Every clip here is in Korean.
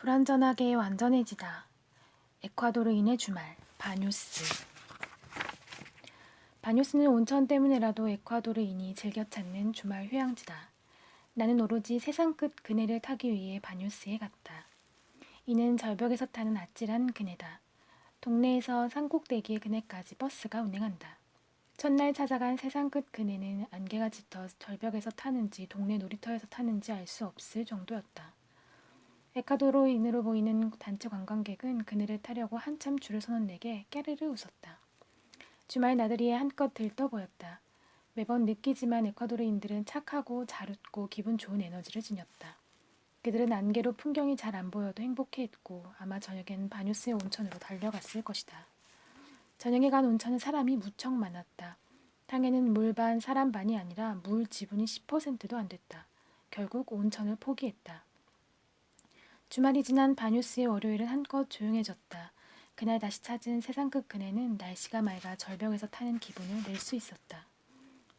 불완전하게 완전해지다. 에콰도르인의 주말. 바뉴스. 바뉴스는 온천 때문에라도 에콰도르인이 즐겨 찾는 주말 휴양지다. 나는 오로지 세상 끝 그네를 타기 위해 바뉴스에 갔다. 이는 절벽에서 타는 아찔한 그네다. 동네에서 산꼭대기의 그네까지 버스가 운행한다. 첫날 찾아간 세상 끝 그네는 안개가 짙어 절벽에서 타는지 동네 놀이터에서 타는지 알 수 없을 정도였다. 에콰도르인으로 보이는 단체 관광객은 그네를 타려고 한참 줄을 서는 내게 깨르르 웃었다. 주말 나들이에 한껏 들떠 보였다. 매번 느끼지만 에콰도르인들은 착하고 잘 웃고 기분 좋은 에너지를 지녔다. 그들은 안개로 풍경이 잘 안 보여도 행복해했고 아마 저녁엔 바뉴스의 온천으로 달려갔을 것이다. 저녁에 간 온천은 사람이 무척 많았다. 탕에는 물 반 사람 반이 아니라 물 지분이 10%도 안 됐다. 결국 온천을 포기했다. 주말이 지난 바뉴스의 월요일은 한껏 조용해졌다. 그날 다시 찾은 세상 끝 그네는 날씨가 맑아 절벽에서 타는 기분을 낼 수 있었다.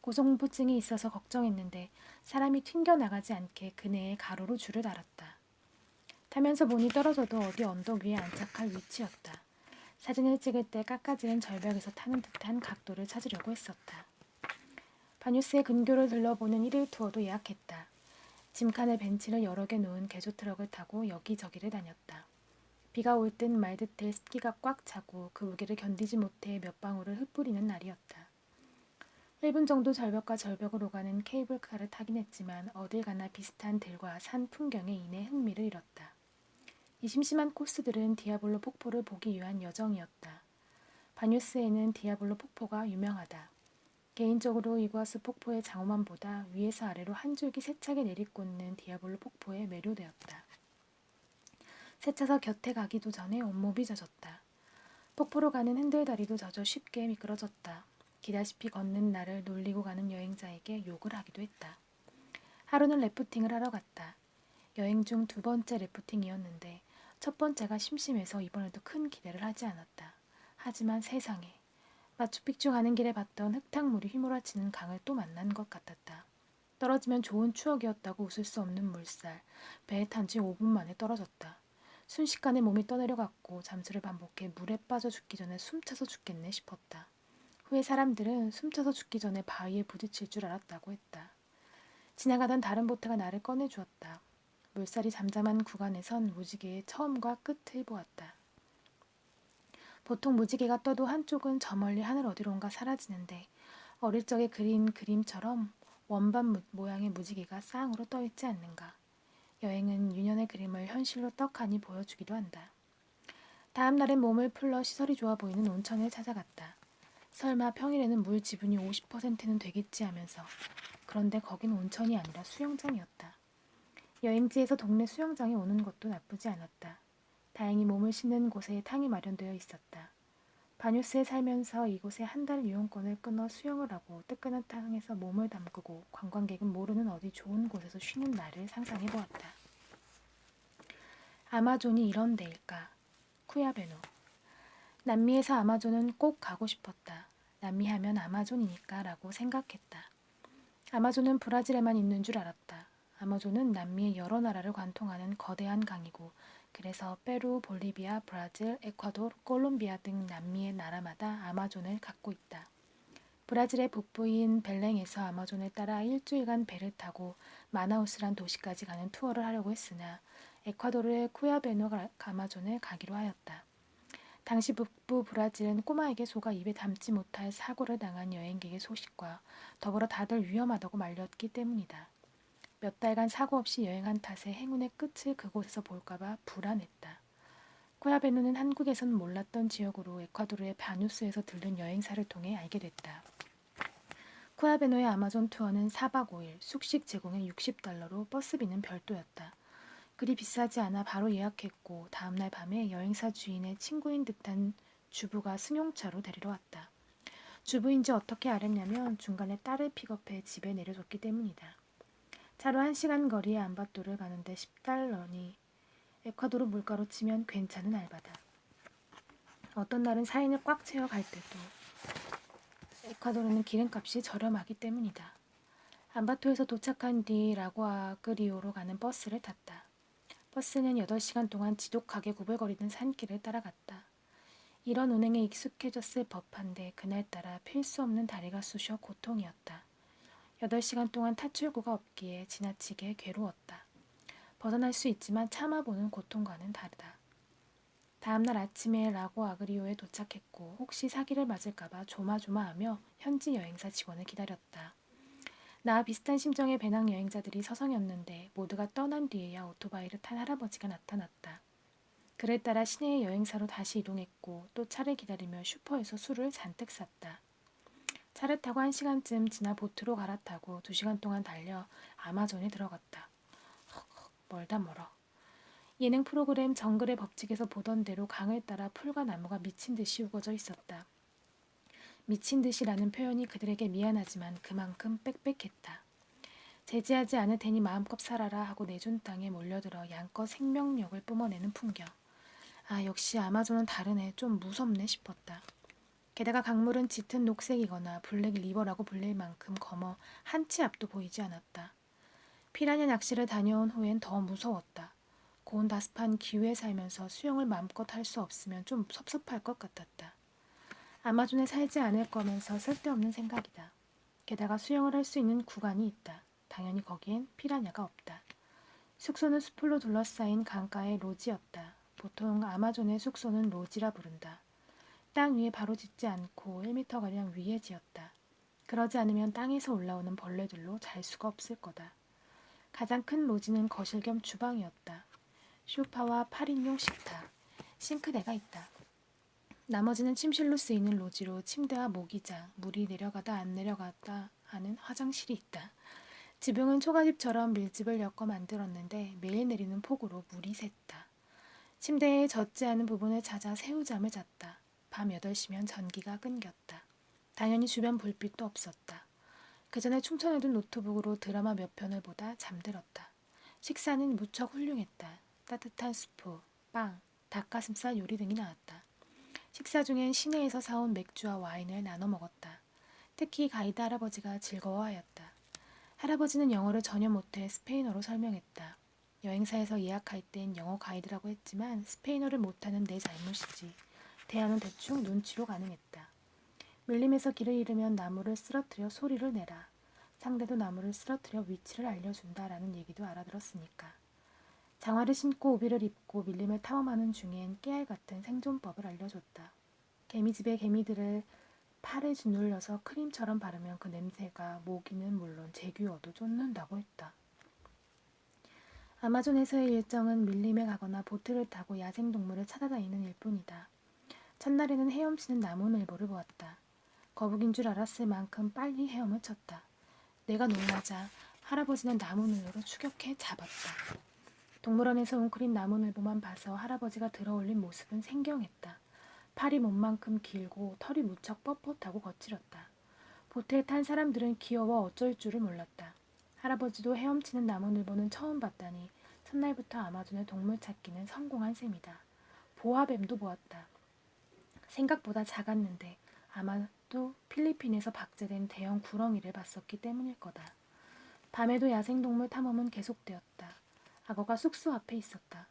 고소공포증이 있어서 걱정했는데 사람이 튕겨나가지 않게 그네에 가로로 줄을 달았다. 타면서 보니 떨어져도 어디 언덕 위에 안착할 위치였다. 사진을 찍을 때 깎아지른 절벽에서 타는 듯한 각도를 찾으려고 했었다. 바뉴스의 근교를 들러보는 일일 투어도 예약했다. 짐칸에 벤치를 여러 개 놓은 개조 트럭을 타고 여기저기를 다녔다. 비가 올 듯 말 듯해 습기가 꽉 차고 그 무게를 견디지 못해 몇 방울을 흩뿌리는 날이었다. 1분 정도 절벽과 절벽을 오가는 케이블카를 타긴 했지만 어딜 가나 비슷한 들과 산 풍경에 인해 흥미를 잃었다. 이 심심한 코스들은 디아블로 폭포를 보기 위한 여정이었다. 바뉴스에는 디아블로 폭포가 유명하다. 개인적으로 이구아수 폭포의 장엄함보다 위에서 아래로 한 줄기 세차게 내리꽂는 디아블로 폭포에 매료되었다. 세차서 곁에 가기도 전에 온몸이 젖었다. 폭포로 가는 흔들다리도 젖어 쉽게 미끄러졌다. 기다시피 걷는 나를 놀리고 가는 여행자에게 욕을 하기도 했다. 하루는 래프팅을 하러 갔다. 여행 중 두 번째 래프팅이었는데 첫 번째가 심심해서 이번에도 큰 기대를 하지 않았다. 하지만 세상에. 마추픽추 가는 길에 봤던 흙탕물이 휘몰아치는 강을 또 만난 것 같았다. 떨어지면 좋은 추억이었다고 웃을 수 없는 물살. 배에 탄 지 5분 만에 떨어졌다. 순식간에 몸이 떠내려갔고 잠수를 반복해 물에 빠져 죽기 전에 숨차서 죽겠네 싶었다. 후에 사람들은 숨차서 죽기 전에 바위에 부딪힐 줄 알았다고 했다. 지나가던 다른 보트가 나를 꺼내주었다. 물살이 잠잠한 구간에선 무지개의 처음과 끝을 보았다. 보통 무지개가 떠도 한쪽은 저 멀리 하늘 어디론가 사라지는데 어릴 적에 그린 그림처럼 원반 모양의 무지개가 쌍으로 떠있지 않는가. 여행은 유년의 그림을 현실로 떡하니 보여주기도 한다. 다음 날엔 몸을 풀러 시설이 좋아 보이는 온천을 찾아갔다. 설마 평일에는 물 지분이 50%는 되겠지 하면서. 그런데 거긴 온천이 아니라 수영장이었다. 여행지에서 동네 수영장에 오는 것도 나쁘지 않았다. 다행히 몸을 씻는 곳에 탕이 마련되어 있었다. 바뉴스에 살면서 이곳에 한 달 이용권을 끊어 수영을 하고 뜨끈한 탕에서 몸을 담그고 관광객은 모르는 어디 좋은 곳에서 쉬는 날을 상상해 보았다. 아마존이 이런 데일까? 쿠야베노. 남미에서 아마존은 꼭 가고 싶었다. 남미 하면 아마존이니까 라고 생각했다. 아마존은 브라질에만 있는 줄 알았다. 아마존은 남미의 여러 나라를 관통하는 거대한 강이고 그래서 페루, 볼리비아, 브라질, 에콰도르, 콜롬비아 등 남미의 나라마다 아마존을 갖고 있다. 브라질의 북부인 벨랭에서 아마존을 따라 일주일간 배를 타고 마나우스란 도시까지 가는 투어를 하려고 했으나 에콰도르의 쿠야베노 아마존을 가기로 하였다. 당시 북부 브라질은 꼬마에게 속아 입에 담지 못할 사고를 당한 여행객의 소식과 더불어 다들 위험하다고 말렸기 때문이다. 몇 달간 사고 없이 여행한 탓에 행운의 끝을 그곳에서 볼까봐 불안했다. 쿠야베노는 한국에선 몰랐던 지역으로 에콰도르의 바뉴스에서 들른 여행사를 통해 알게 됐다. 쿠야베노의 아마존 투어는 4박 5일, 숙식 제공에 $60로 버스비는 별도였다. 그리 비싸지 않아 바로 예약했고 다음날 밤에 여행사 주인의 친구인 듯한 주부가 승용차로 데리러 왔다. 주부인지 어떻게 알았냐면 중간에 딸을 픽업해 집에 내려줬기 때문이다. 차로 1시간 거리의 암바토를 가는데 $10니 에콰도르 물가로 치면 괜찮은 알바다. 어떤 날은 사인을 꽉 채워 갈 때도 에콰도르는 기름값이 저렴하기 때문이다. 암바토에서 도착한 뒤 라구아그리오로 가는 버스를 탔다. 버스는 8시간 동안 지독하게 구불거리는 산길을 따라갔다. 이런 운행에 익숙해졌을 법한데 그날따라 필 수 없는 다리가 쑤셔 고통이었다. 8시간 동안 타출구가 없기에 지나치게 괴로웠다. 벗어날 수 있지만 참아보는 고통과는 다르다. 다음날 아침에 라고 아그리오에 도착했고 혹시 사기를 맞을까봐 조마조마하며 현지 여행사 직원을 기다렸다. 나와 비슷한 심정의 배낭 여행자들이 서성였는데 모두가 떠난 뒤에야 오토바이를 탄 할아버지가 나타났다. 그를 따라 시내의 여행사로 다시 이동했고 또 차를 기다리며 슈퍼에서 술을 잔뜩 샀다. 차를 타고 1시간쯤 지나 보트로 갈아타고 2시간 동안 달려 아마존에 들어갔다. 멀다 멀어. 예능 프로그램 정글의 법칙에서 보던 대로 강을 따라 풀과 나무가 미친 듯이 우거져 있었다. 미친 듯이라는 표현이 그들에게 미안하지만 그만큼 빽빽했다. 제지하지 않을 테니 마음껏 살아라 하고 내준 땅에 몰려들어 양껏 생명력을 뿜어내는 풍경. 아, 역시 아마존은 다르네. 좀 무섭네 싶었다. 게다가 강물은 짙은 녹색이거나 블랙 리버라고 불릴 만큼 검어 한 치 앞도 보이지 않았다. 피라냐 낚시를 다녀온 후엔 더 무서웠다. 고온 다습한 기후에 살면서 수영을 마음껏 할 수 없으면 좀 섭섭할 것 같았다. 아마존에 살지 않을 거면서 쓸데없는 생각이다. 게다가 수영을 할 수 있는 구간이 있다. 당연히 거기엔 피라냐가 없다. 숙소는 숲으로 둘러싸인 강가의 로지였다. 보통 아마존의 숙소는 로지라 부른다. 땅 위에 바로 짓지 않고 1m가량 위에 지었다. 그러지 않으면 땅에서 올라오는 벌레들로 잘 수가 없을 거다. 가장 큰 로지는 거실 겸 주방이었다. 소파와 8인용 식탁, 싱크대가 있다. 나머지는 침실로 쓰이는 로지로 침대와 모기장, 물이 내려가다 안 내려가다 하는 화장실이 있다. 지붕은 초가집처럼 밀집을 엮어 만들었는데 매일 내리는 폭우로 물이 샜다. 침대에 젖지 않은 부분을 찾아 새우잠을 잤다. 밤 8시면 전기가 끊겼다. 당연히 주변 불빛도 없었다. 그 전에 충전해둔 노트북으로 드라마 몇 편을 보다 잠들었다. 식사는 무척 훌륭했다. 따뜻한 수프, 빵, 닭가슴살 요리 등이 나왔다. 식사 중엔 시내에서 사온 맥주와 와인을 나눠 먹었다. 특히 가이드 할아버지가 즐거워하였다. 할아버지는 영어를 전혀 못해 스페인어로 설명했다. 여행사에서 예약할 땐 영어 가이드라고 했지만 스페인어를 못하는 내 잘못이지. 대화는 대충 눈치로 가능했다. 밀림에서 길을 잃으면 나무를 쓰러뜨려 소리를 내라. 상대도 나무를 쓰러뜨려 위치를 알려준다라는 얘기도 알아들었으니까. 장화를 신고 우비를 입고 밀림을 탐험하는 중엔 깨알 같은 생존법을 알려줬다. 개미집의 개미들을 팔에 짓눌러서 크림처럼 바르면 그 냄새가 모기는 물론 제규어도 쫓는다고 했다. 아마존에서의 일정은 밀림에 가거나 보트를 타고 야생동물을 찾아다니는 일뿐이다. 첫날에는 헤엄치는 나무늘보를 보았다. 거북인 줄 알았을 만큼 빨리 헤엄을 쳤다. 내가 놀라자 할아버지는 나무늘보로 추격해 잡았다. 동물원에서 웅크린 나무늘보만 봐서 할아버지가 들어올린 모습은 생경했다. 팔이 몸만큼 길고 털이 무척 뻣뻣하고 거칠었다. 보트에 탄 사람들은 귀여워 어쩔 줄을 몰랐다. 할아버지도 헤엄치는 나무늘보는 처음 봤다니 첫날부터 아마존의 동물 찾기는 성공한 셈이다. 보아뱀도 보았다. 생각보다 작았는데 아마도 필리핀에서 박제된 대형 구렁이를 봤었기 때문일 거다. 밤에도 야생동물 탐험은 계속되었다. 악어가 숙소 앞에 있었다.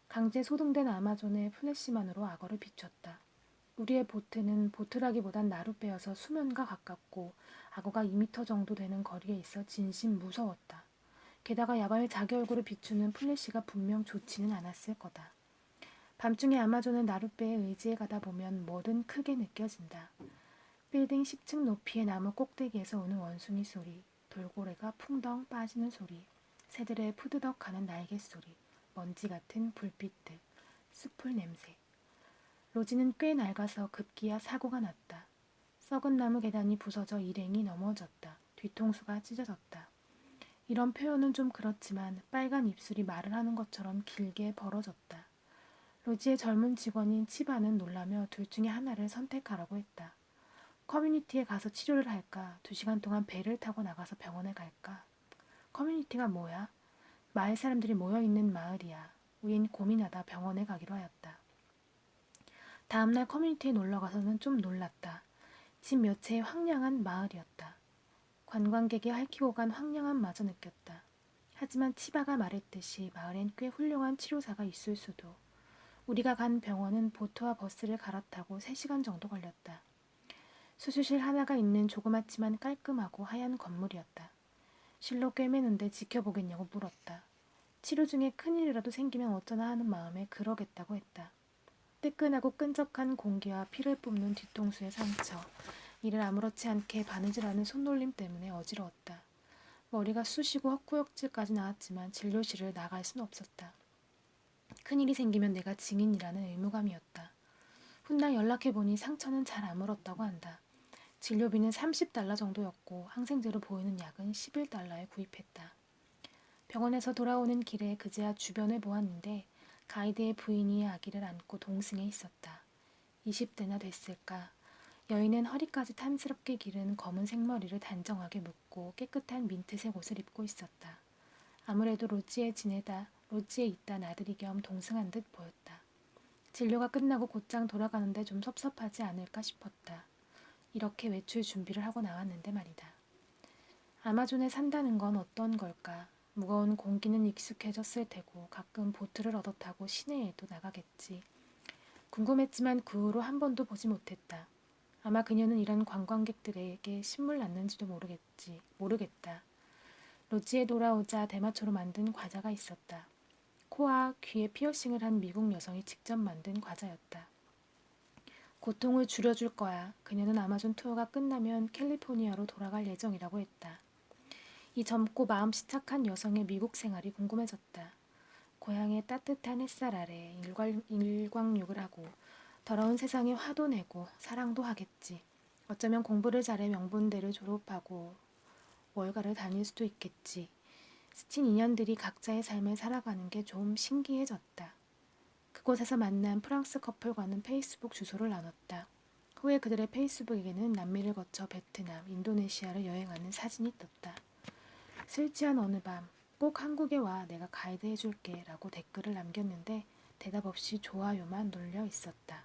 강제 소등된 아마존의 플래시만으로 악어를 비췄다. 우리의 보트는 보트라기보단 나룻배여서 수면과 가깝고 악어가 2m 정도 되는 거리에 있어 진심 무서웠다. 게다가 야밤에 자기 얼굴을 비추는 플래시가 분명 좋지는 않았을 거다. 밤중에 아마존은 나룻배에 의지해 가다 보면 뭐든 크게 느껴진다. 빌딩 10층 높이의 나무 꼭대기에서 오는 원숭이 소리, 돌고래가 풍덩 빠지는 소리, 새들의 푸드덕하는 날개 소리, 먼지 같은 불빛들, 숲풀 냄새. 로지는 꽤 낡아서 급기야 사고가 났다. 썩은 나무 계단이 부서져 일행이 넘어졌다. 뒤통수가 찢어졌다. 이런 표현은 좀 그렇지만 빨간 입술이 말을 하는 것처럼 길게 벌어졌다. 로지의 젊은 직원인 치바는 놀라며 둘 중에 하나를 선택하라고 했다. 커뮤니티에 가서 치료를 할까? 2시간 동안 배를 타고 나가서 병원에 갈까? 커뮤니티가 뭐야? 마을 사람들이 모여있는 마을이야. 우린 고민하다 병원에 가기로 하였다. 다음날 커뮤니티에 놀러가서는 좀 놀랐다. 집 몇 채의 황량한 마을이었다. 관광객이 핥히고 간 황량함마저 느꼈다. 하지만 치바가 말했듯이 마을엔 꽤 훌륭한 치료사가 있을 수도. 우리가 간 병원은 보트와 버스를 갈아타고 3시간 정도 걸렸다. 수술실 하나가 있는 조그맣지만 깔끔하고 하얀 건물이었다. 실로 꿰매는데 지켜보겠냐고 물었다. 치료 중에 큰일이라도 생기면 어쩌나 하는 마음에 그러겠다고 했다. 뜨끈하고 끈적한 공기와 피를 뿜는 뒤통수의 상처, 이를 아무렇지 않게 바느질하는 손놀림 때문에 어지러웠다. 머리가 쑤시고 헛구역질까지 나왔지만 진료실을 나갈 순 없었다. 큰일이 생기면 내가 증인이라는 의무감이었다. 훗날 연락해보니 상처는 잘 아물었다고 한다. 진료비는 $30 정도였고 항생제로 보이는 약은 $11에 구입했다. 병원에서 돌아오는 길에 그제야 주변을 보았는데 가이드의 부인이 아기를 안고 동승해 있었다. 20대나 됐을까. 여인은 허리까지 탐스럽게 기른 검은 생머리를 단정하게 묶고 깨끗한 민트색 옷을 입고 있었다. 아무래도 로지에 있다 나들이 겸 동승한 듯 보였다. 진료가 끝나고 곧장 돌아가는데 좀 섭섭하지 않을까 싶었다. 이렇게 외출 준비를 하고 나왔는데 말이다. 아마존에 산다는 건 어떤 걸까? 무거운 공기는 익숙해졌을 테고 가끔 보트를 얻어 타고 시내에도 나가겠지. 궁금했지만 그 후로 한 번도 보지 못했다. 아마 그녀는 이런 관광객들에게 신물 났는지도 모르겠다. 로지에 돌아오자 대마초로 만든 과자가 있었다. 코와 귀에 피어싱을 한 미국 여성이 직접 만든 과자였다. 고통을 줄여줄 거야. 그녀는 아마존 투어가 끝나면 캘리포니아로 돌아갈 예정이라고 했다. 이 젊고 마음씨 착한 여성의 미국 생활이 궁금해졌다. 고향의 따뜻한 햇살 아래 일광욕을 하고 더러운 세상에 화도 내고 사랑도 하겠지. 어쩌면 공부를 잘해 명분대를 졸업하고 월가를 다닐 수도 있겠지. 스친 인연들이 각자의 삶을 살아가는 게 좀 신기해졌다. 그곳에서 만난 프랑스 커플과는 페이스북 주소를 나눴다. 후에 그들의 페이스북에게는 남미를 거쳐 베트남, 인도네시아를 여행하는 사진이 떴다. 술 취한 어느 밤, 꼭 한국에 와 내가 가이드 해줄게 라고 댓글을 남겼는데 대답 없이 좋아요만 눌려 있었다.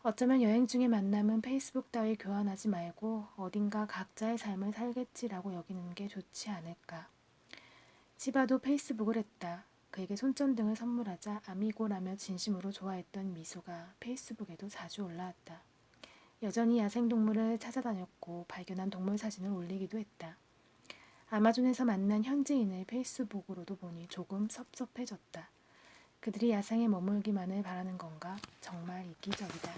어쩌면 여행 중의 만남은 페이스북 따위 교환하지 말고 어딘가 각자의 삶을 살겠지라고 여기는 게 좋지 않을까. 치바도 페이스북을 했다. 그에게 손전등을 선물하자 아미고라며 진심으로 좋아했던 미소가 페이스북에도 자주 올라왔다. 여전히 야생동물을 찾아다녔고 발견한 동물 사진을 올리기도 했다. 아마존에서 만난 현지인을 페이스북으로도 보니 조금 섭섭해졌다. 그들이 야생에 머물기만을 바라는 건가? 정말 이기적이다.